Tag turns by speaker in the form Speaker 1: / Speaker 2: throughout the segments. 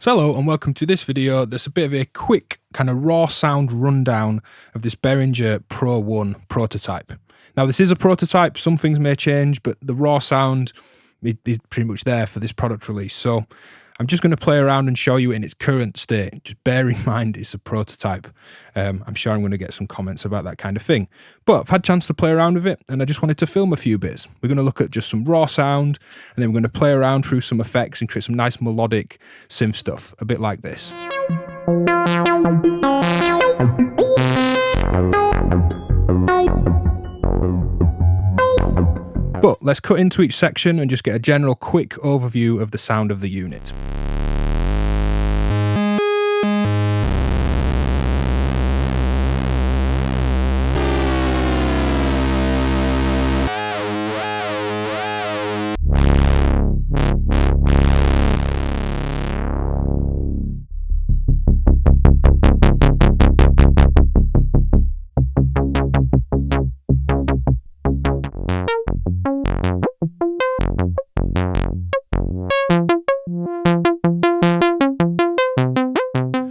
Speaker 1: So hello and welcome to this video. There's a bit of a quick kind of raw sound rundown of this Behringer Pro-1 prototype. Now this is a prototype, some things may change, but the raw sound is pretty much there for this product release. So I'm just going to play around and show you in its current state. Just bear in mind it's a prototype. I'm sure I'm going to get some comments about that kind of thing. But I've had a chance to play around with it and I just wanted to film a few bits. We're going to look at just some raw sound and then we're going to play around through some effects and create some nice melodic synth stuff, a bit like this. But let's cut into each section and just get a general quick overview of the sound of the unit.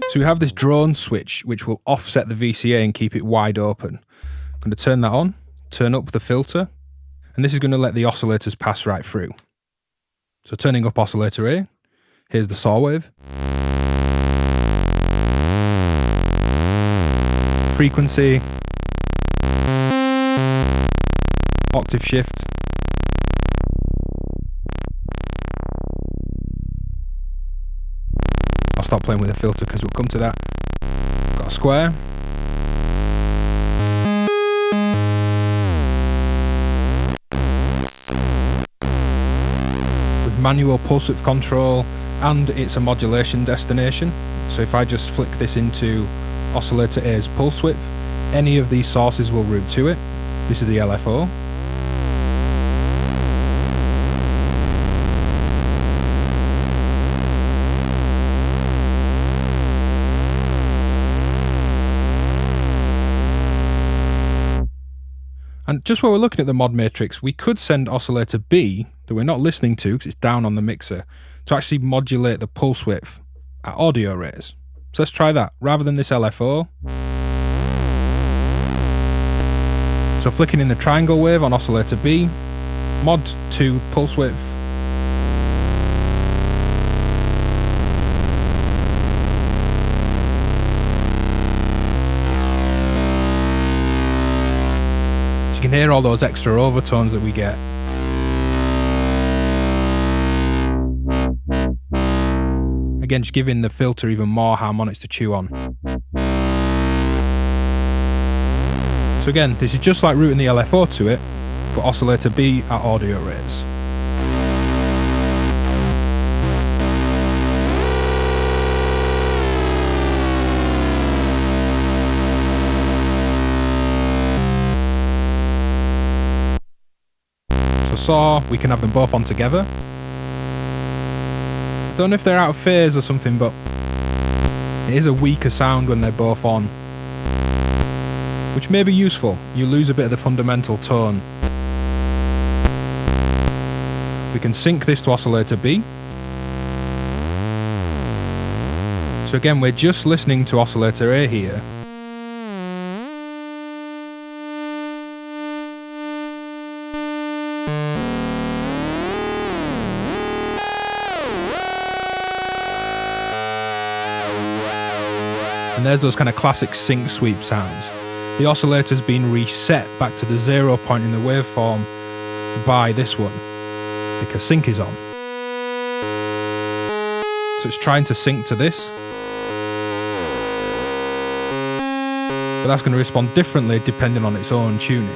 Speaker 1: So we have this drone switch which will offset the VCA and keep it wide open. I'm going to turn that on, turn up the filter, and this is going to let the oscillators pass right through. So turning up Oscillator A, here's the saw wave. Frequency, octave shift. I'll stop playing with the filter because we'll come to that. Got a square. With manual pulse width control, and it's a modulation destination. So if I just flick this into Oscillator A's pulse width, any of these sources will route to it. This is the LFO. And just while we're looking at the mod matrix, we could send Oscillator B, that we're not listening to because it's down on the mixer, to actually modulate the pulse width at audio rates. So let's try that, rather than this LFO. So flicking in the triangle wave on Oscillator B, mod to pulse width. You can hear all those extra overtones that we get. Again, just giving the filter even more harmonics to chew on. So again, this is just like routing the LFO to it, but Oscillator B at audio rates. Saw, we can have them both on together. Don't know if they're out of phase or something, but it is a weaker sound when they're both on, which may be useful. You lose a bit of the fundamental tone. We can sync this to Oscillator B. So again, we're just listening to Oscillator A here. And there's those kind of classic sync sweep sounds. The oscillator's been reset back to the 0 point in the waveform by this one, because sync is on. So it's trying to sync to this. But that's going to respond differently depending on its own tuning.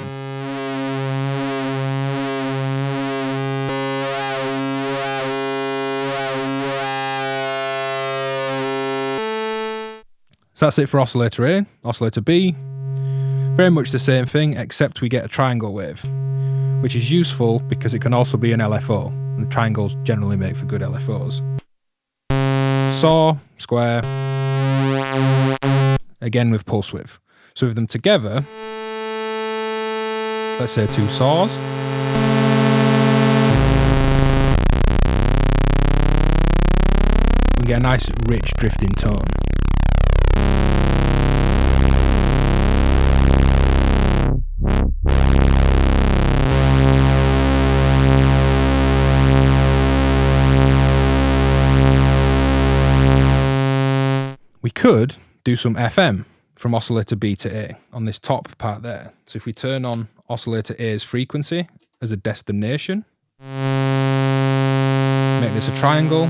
Speaker 1: So that's it for Oscillator A. Oscillator B, very much the same thing, except we get a triangle wave, which is useful because it can also be an LFO, and triangles generally make for good LFOs. Saw, square, again with pulse width. So with them together, let's say two saws. You get a nice rich drifting tone. We could do some FM from oscillator B to A on this top part there. So if we turn on oscillator A's frequency as a destination, make this a triangle,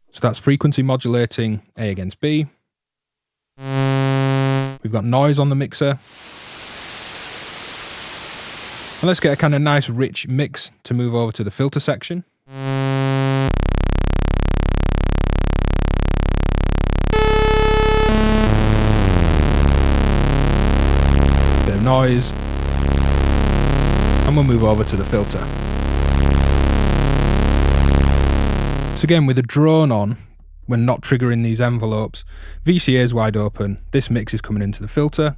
Speaker 1: so that's frequency modulating A against B. We've got noise on the mixer. And let's get a kind of nice rich mix to move over to the filter section. Bit of noise. And we'll move over to the filter. So again, with the drone on, when not triggering these envelopes, VCA is wide open, this mix is coming into the filter.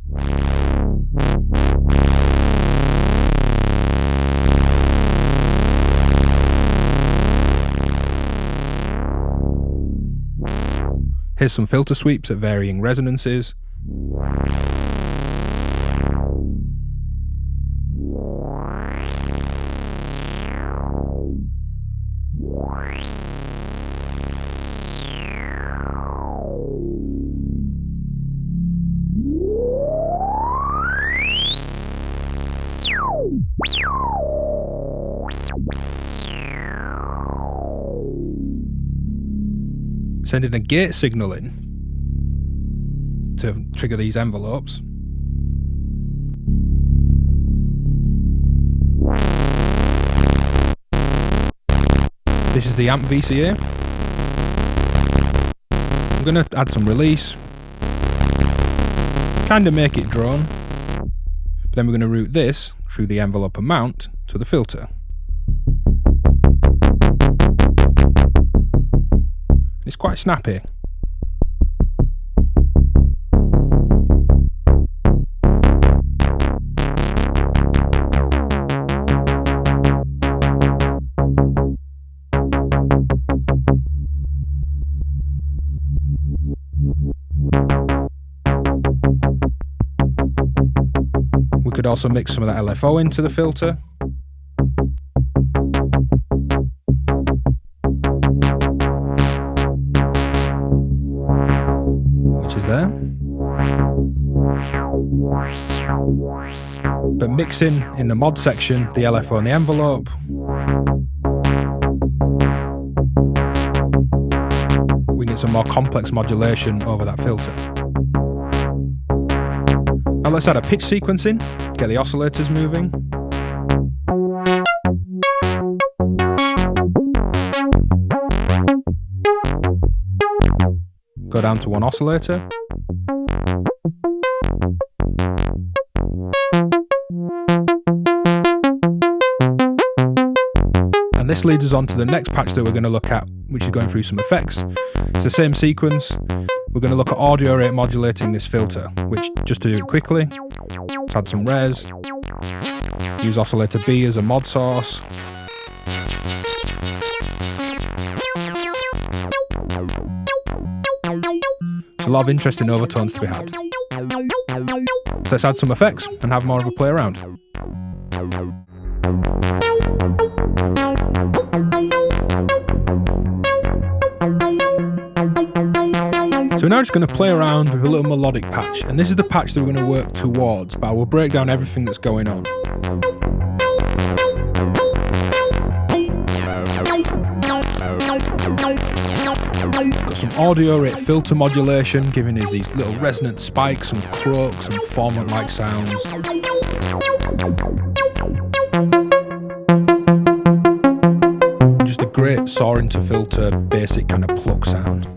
Speaker 1: Here's some filter sweeps at varying resonances. Sending a gate signal in to trigger these envelopes. This is the amp VCA. I'm going to add some release, kind of make it drone, but then we're going to route this through the envelope and mount to the filter. It's quite snappy. We could also mix some of that LFO into the filter. Which is there. But mixing in the mod section, the LFO and the envelope. We get some more complex modulation over that filter. Now let's add a pitch sequencing, get the oscillators moving. Go down to one oscillator. And this leads us on to the next patch that we're going to look at, which is going through some effects. It's the same sequence. We're going to look at audio rate modulating this filter, which, just to do it quickly, let's add some res, use oscillator B as a mod source. There's a lot of interesting overtones to be had. So let's add some effects and have more of a play around. So we're now just going to play around with a little melodic patch, and this is the patch that we're going to work towards, but I will break down everything that's going on. Got some audio rate filter modulation, giving us these little resonant spikes and croaks and formant-like sounds. Just a great saw into filter, basic kind of pluck sound.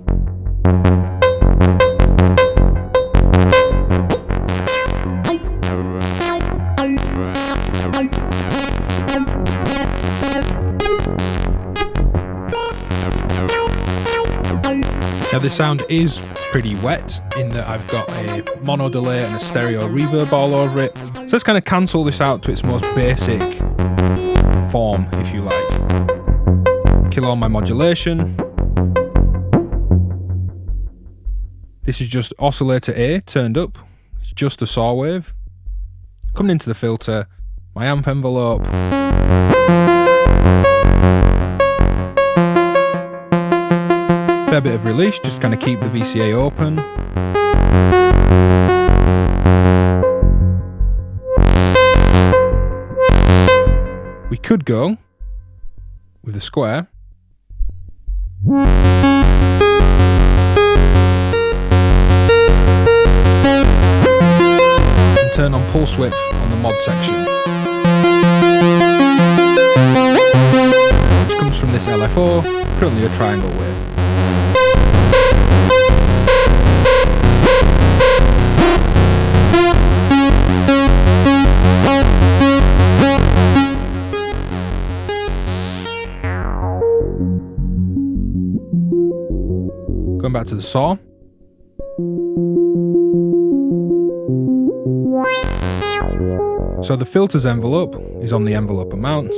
Speaker 1: Now this sound is pretty wet in that I've got a mono delay and a stereo reverb all over it. So let's kind of cancel this out to its most basic form, if you like. Kill all my modulation. This is just Oscillator A turned up. It's just a saw wave. Coming into the filter, my amp envelope. Fair bit of release, just kind of keep the VCA open. We could go with the square. And turn on pulse width on the mod section. Which comes from this LFO, currently a triangle wave. Going back to the saw. So the filters envelope is on the envelope amount.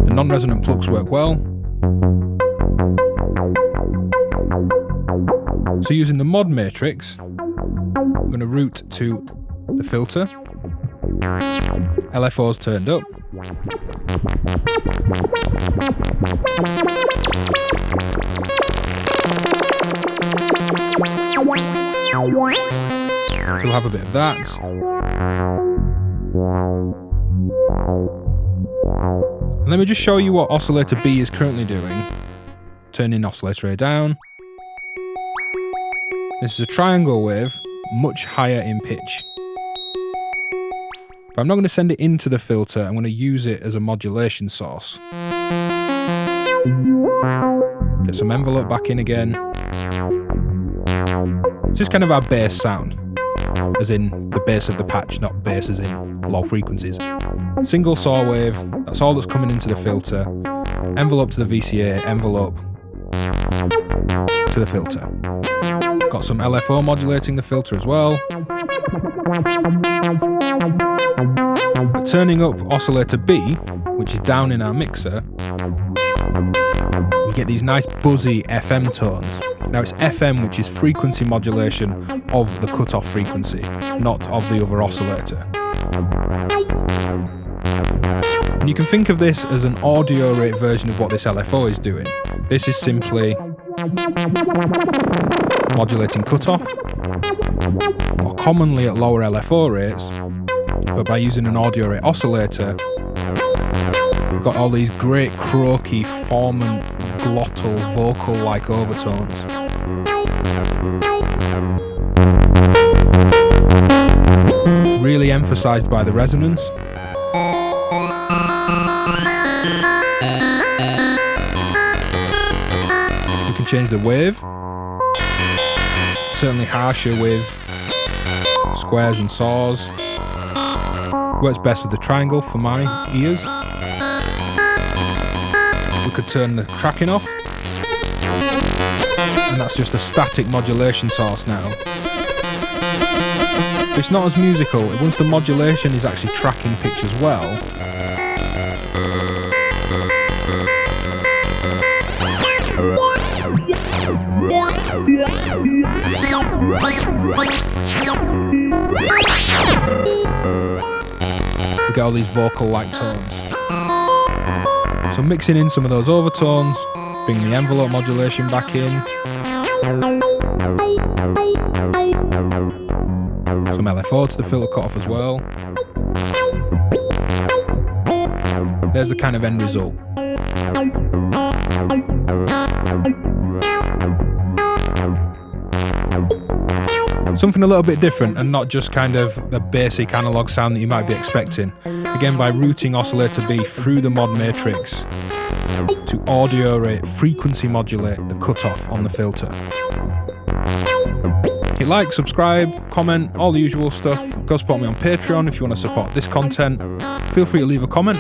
Speaker 1: The non-resonant plugs work well. So using the mod matrix, I'm going to route to the filter. LFO's turned up. So we'll have a bit of that. And let me just show you what Oscillator B is currently doing. Turning Oscillator A down. This is a triangle wave, much higher in pitch. But I'm not going to send it into the filter, I'm going to use it as a modulation source. Get some envelope back in again. This is kind of our bass sound, as in the bass of the patch, not bass as in low frequencies. Single saw wave, that's all that's coming into the filter. Envelope to the VCA, envelope to the filter. Got some LFO modulating the filter as well. But turning up Oscillator B, which is down in our mixer, we get these nice buzzy FM tones. Now it's FM, which is frequency modulation of the cutoff frequency, not of the other oscillator. And you can think of this as an audio rate version of what this LFO is doing. This is simply modulating cutoff, more commonly at lower LFO rates, but by using an audio rate oscillator, we've got all these great croaky, formant, glottal, vocal-like overtones. Really emphasised by the resonance. We can change the wave. Certainly harsher with squares and saws. Works best with the triangle for my ears. We could turn the tracking off. And that's just a static modulation source now. It's not as musical. Once the modulation is actually tracking pitch as well, we get all these vocal-like tones. So mixing in some of those overtones, bring the envelope modulation back in. Some LFO to the filter cutoff as well. There's the kind of end result. Something a little bit different and not just kind of the basic analog sound that you might be expecting. Again, by routing Oscillator B through the mod matrix to audio rate frequency modulate the cutoff on the filter. Hit like, subscribe, comment, all the usual stuff. Go support me on Patreon if you want to support this content. Feel free to leave a comment.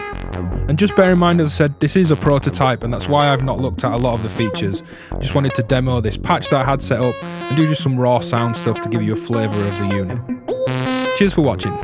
Speaker 1: And just bear in mind, as I said, this is a prototype, and that's why I've not looked at a lot of the features. I just wanted to demo this patch that I had set up and do just some raw sound stuff to give you a flavour of the unit. Cheers for watching.